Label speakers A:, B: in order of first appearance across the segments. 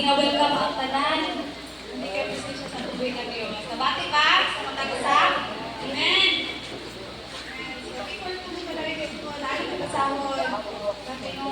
A: ginawelcome ang tanan. Hindi kayo presensya sa tubig na Diyos. Nabati ba? Sa matag-usap? Amen! Before ko mo malagay ko, lalo na kasahon. Sabi no,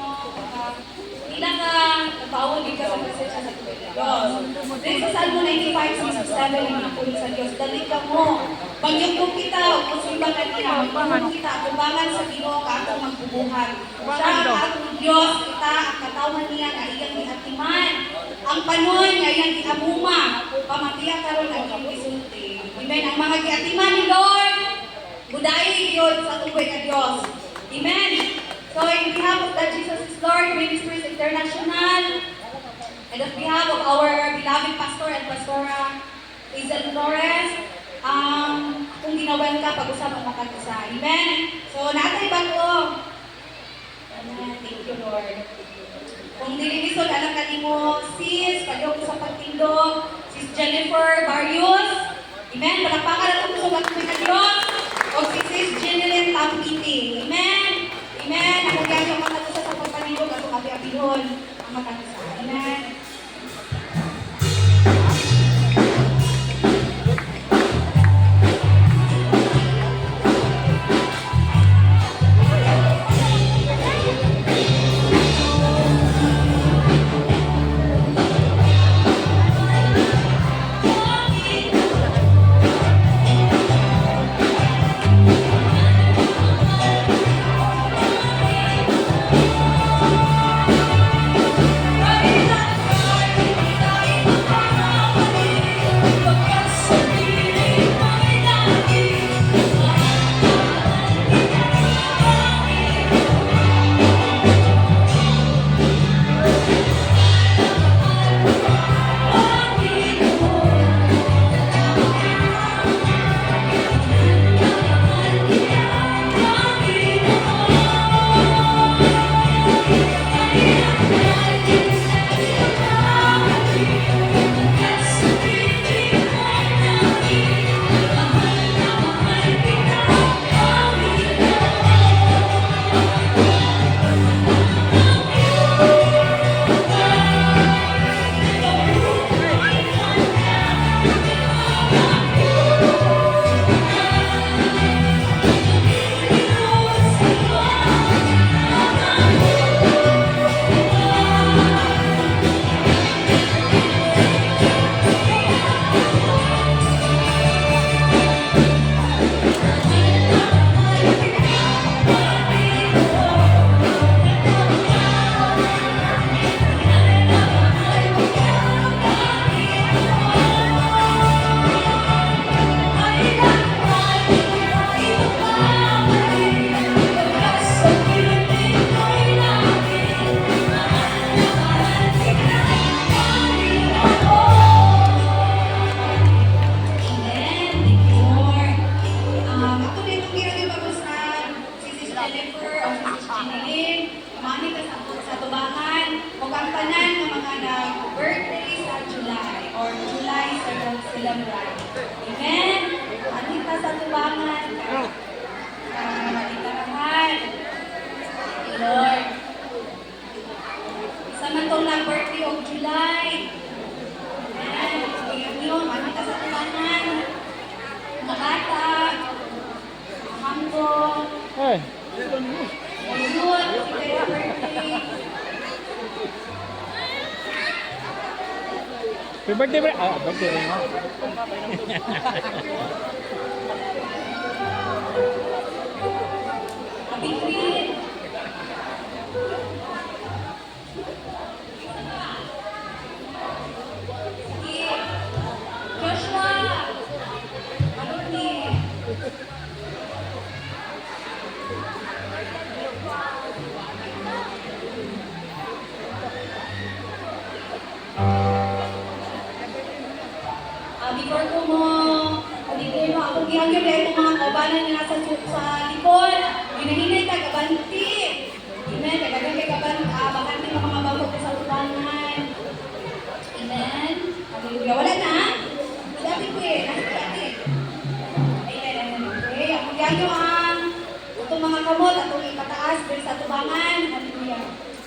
A: hindi ka nabawal din ka sa presensya sa tubig na Diyos. Then sa Salmo 95:6-7, yung napunin sa Diyos, dali ka mo. Pagyong kong kita, kung simbahan kita, magpamang kita, kumbangan sa Ginoo ka akong magbubuhat. Siya ang atong Diyos, kita, ang katawan niya, na iyang iatiman. Ang panon nga iyang iamuma, pamatiya karon ang iyang isulti. Amen. Ang mga giatiman ni Lord, budayi yun sa tubig na Diyos. Amen. So, in behalf of the Jesus is Lord Ministries International, and on behalf of our beloved Pastor and Pastora Hazel Flores, kung ginawal ka, pag-usap ang makag-isa. Amen? So, natay ba ko? Amen. Thank you, Lord. Kung dililisod, alam ka ni mo, sis, kayo sa pagtindog, sis Jennifer Barrios. Amen? Palakpakan at puso at may Diyos. O si sis Jeneline Tampiti. Amen? Amen? Ako kaya yung makag-isa sa pagpanindog at kung abi-abihon ang makag-isa. Amen? Amen. Anita sa tubangan. Itarahan. Lord. Sa mantong na birthday of July. Amen. Ngayon yun, anita sa tubangan. Mga bata. Hanggang.
B: Hey.
A: Ayun, kaya birthday.
B: Happy birthday, bro. Ah, birthday rin mo.
A: Happy Queen. Sige. Joshua. Ano ni? Before ko mo, dito ako gihangyo dahil itong mga kaubanan niya nasa likod. Ginahinay ka, kabanti. Amen. Kagagang kay bakanti ng mga bagok sa utangan. Amen. Hallelujah. Wala na? Sabi ko eh, nasa natin. Amen. Okay. Ako gihangyo ang itong mga kamot at itong ipataas dahil sa tubangan. Hallelujah.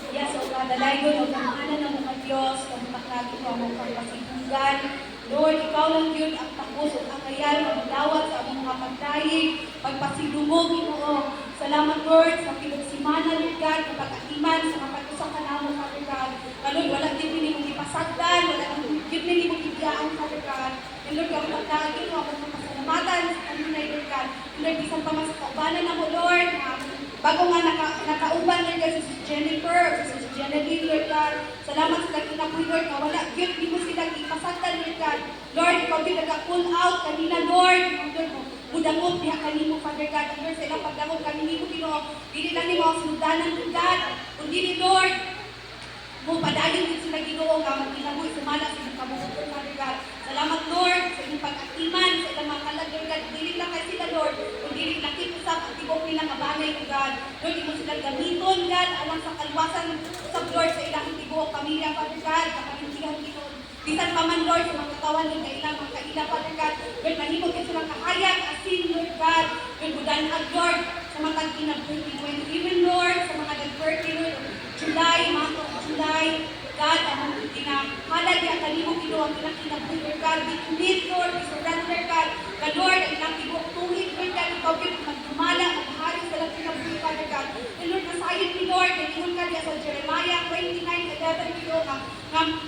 A: Yes, so kadalay ko yung pangalan ng mga Diyos, kamutak natin among pagpasibugan. Lord, ikaw lang yun ang tapos at ang kayal, magdawat sa among mga pagdayig, pagpasidungog, Ginoo. Salamat, Lord, sa pinagsimana, Lord God, ng pag-atiman, sa kapag-usap ka namin, Father God. Lord, wala din mo ipasagdan, wala din mo ibiyaan, Father God. And Lord, kapag pagdagin mo, akong mapasalamatan sa kanunay, Lord God. And Lord, isang pa mas kaubanan na mo, Lord, bago nga nakauban, Lord God, si Jennifer, si Genevieve, Lord God. Salamat sa kinapoy, Lord, na wala, Lord, di mo sila ipasagdan, Lord God. Lord, ikaw din nag-pull out kanina, Lord. Lord, mudangot niya kanino, Father God. And Lord, sa ilang pagdangot kanino, Ginoo, dili lang ni mo ang sundanan, Lord God. Kundi ni Lord, mo padayon din sila Ginoo nga magkinabuhi sumala sa inyong kabubuton, Father God. Salamat, Lord, sa inyong pag-atiman, sa ilang mga kalag, Lord God. Dili lang kay sila, Lord, kung dili nakikusap ang tibok nilang kabanay, Lord God. Lord, di mo silang gamiton, God, alang sa kalwasan sa Lord, sa ilang tibok pamilya, Father God, kapanintihan Ginoo. Bisan pa man, Lord, sa mga katawan, Lord, na ilang mga kaila, Father God. Lord, manimog kayo silang kahayag, asin, Lord God. Lord, budanag, Lord, sa mga kinag-20, even, Lord, sa mga nag-birthday, Lord, July, month of July, God, ang kinakalag niya kanino Ginoo ang kinakinabuhi, Lord God, we commit, Lord, we surrender, God, the Lord, ang ilang tibok tuhig, Lord God, ikaw din magdumala, maghari sa lang kinabuhi, Father God. And Lord, nasayin ni Lord, nag-ingon ka niya sa Jeremiah 29:11, Ginoo nga,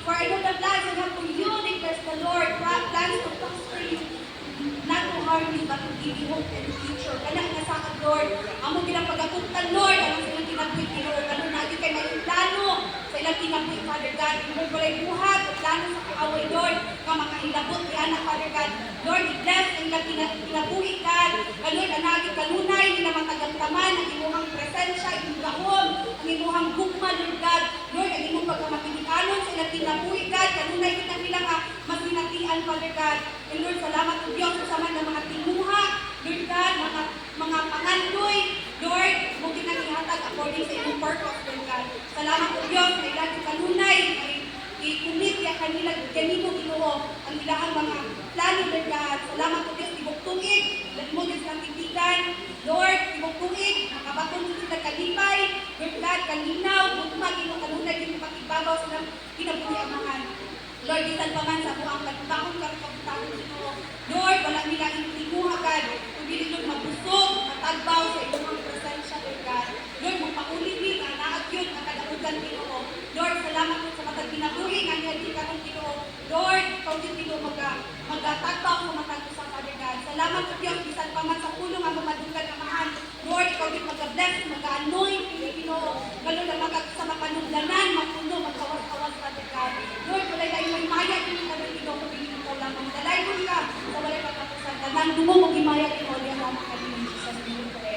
A: for I know the plans I have for you, declares the Lord, plans to prosper you, not to harm you, but to give you hope and future. Kaya nga sa akin, Lord, amo kinang pag-apuntan, Lord, ang silang kinabuhi, Ginoo, lalo na di kayo may plano sa ilang kinabuhi, Father God. Lord, walay buhat, plano sa kaaway, Lord, nga makailabot, yan Father God. Lord, i-bless ang ilang kinabuhi, God. Lord, ang naging kalunay, nila matagamtaman, ang imuhang presensya, inyong gahom, ang imuhang gugma, Lord God. Lord, ang imong pagkamapinikanon sa ilang kinabuhi, God. Kalunay kita nila nga masinatian, Father God. And Lord, salamat po Diyos sa sama ng mga tinuha, Lord God, mga pangandoy, Lord, mo kinanihatag according sa inyong purpose, Lord God. Salamat po Diyos, na ilang kanunay, ay i-commit ya kanila, ganito Ginoo, ang ilang mga plano, Lord God. Salamat po Diyos, tibok tuig, ilan mo Diyos ng titigan, Lord, tibok tuig, makabaton mo sila kalipay, Lord God, kalinaw, bukma, Ginoo, kanunay, Ginoo, pakibabaw silang kinabuhi ang mga Lord, isan pa man sa buang pagkakong kapagkakong Ginoo. Lord, wala nila itinuha, God. Kundi Lord, mabusog, matagbaw sa inyong presensya, Lord God. Lord, magpaulit ang naagyod ang kadaugan, Ginoo. Lord, salamat po sa matag kinabuhi, ang hindi ka ng Ginoo. Lord, ikaw din, Ginoo, magtagbaw sa matag sa Father God. Salamat po, Diyos, isan pa man sa pulong ang mamadunggan amahan. Lord, ikaw din mag-bless, mag-anoint, Ginoo. Lalo na sa mapanugdanan, mapuno, mag-awas-awas, Father God. Lord, wala tayo may maya, Ginoo, na Ginoo, pagiging ikaw lamang. Dalay mo ka, sa walay pagkakasan. Tanang dumo, mag-imaya, Ginoo, diyan lamang ka din, Jesus, Ginoo.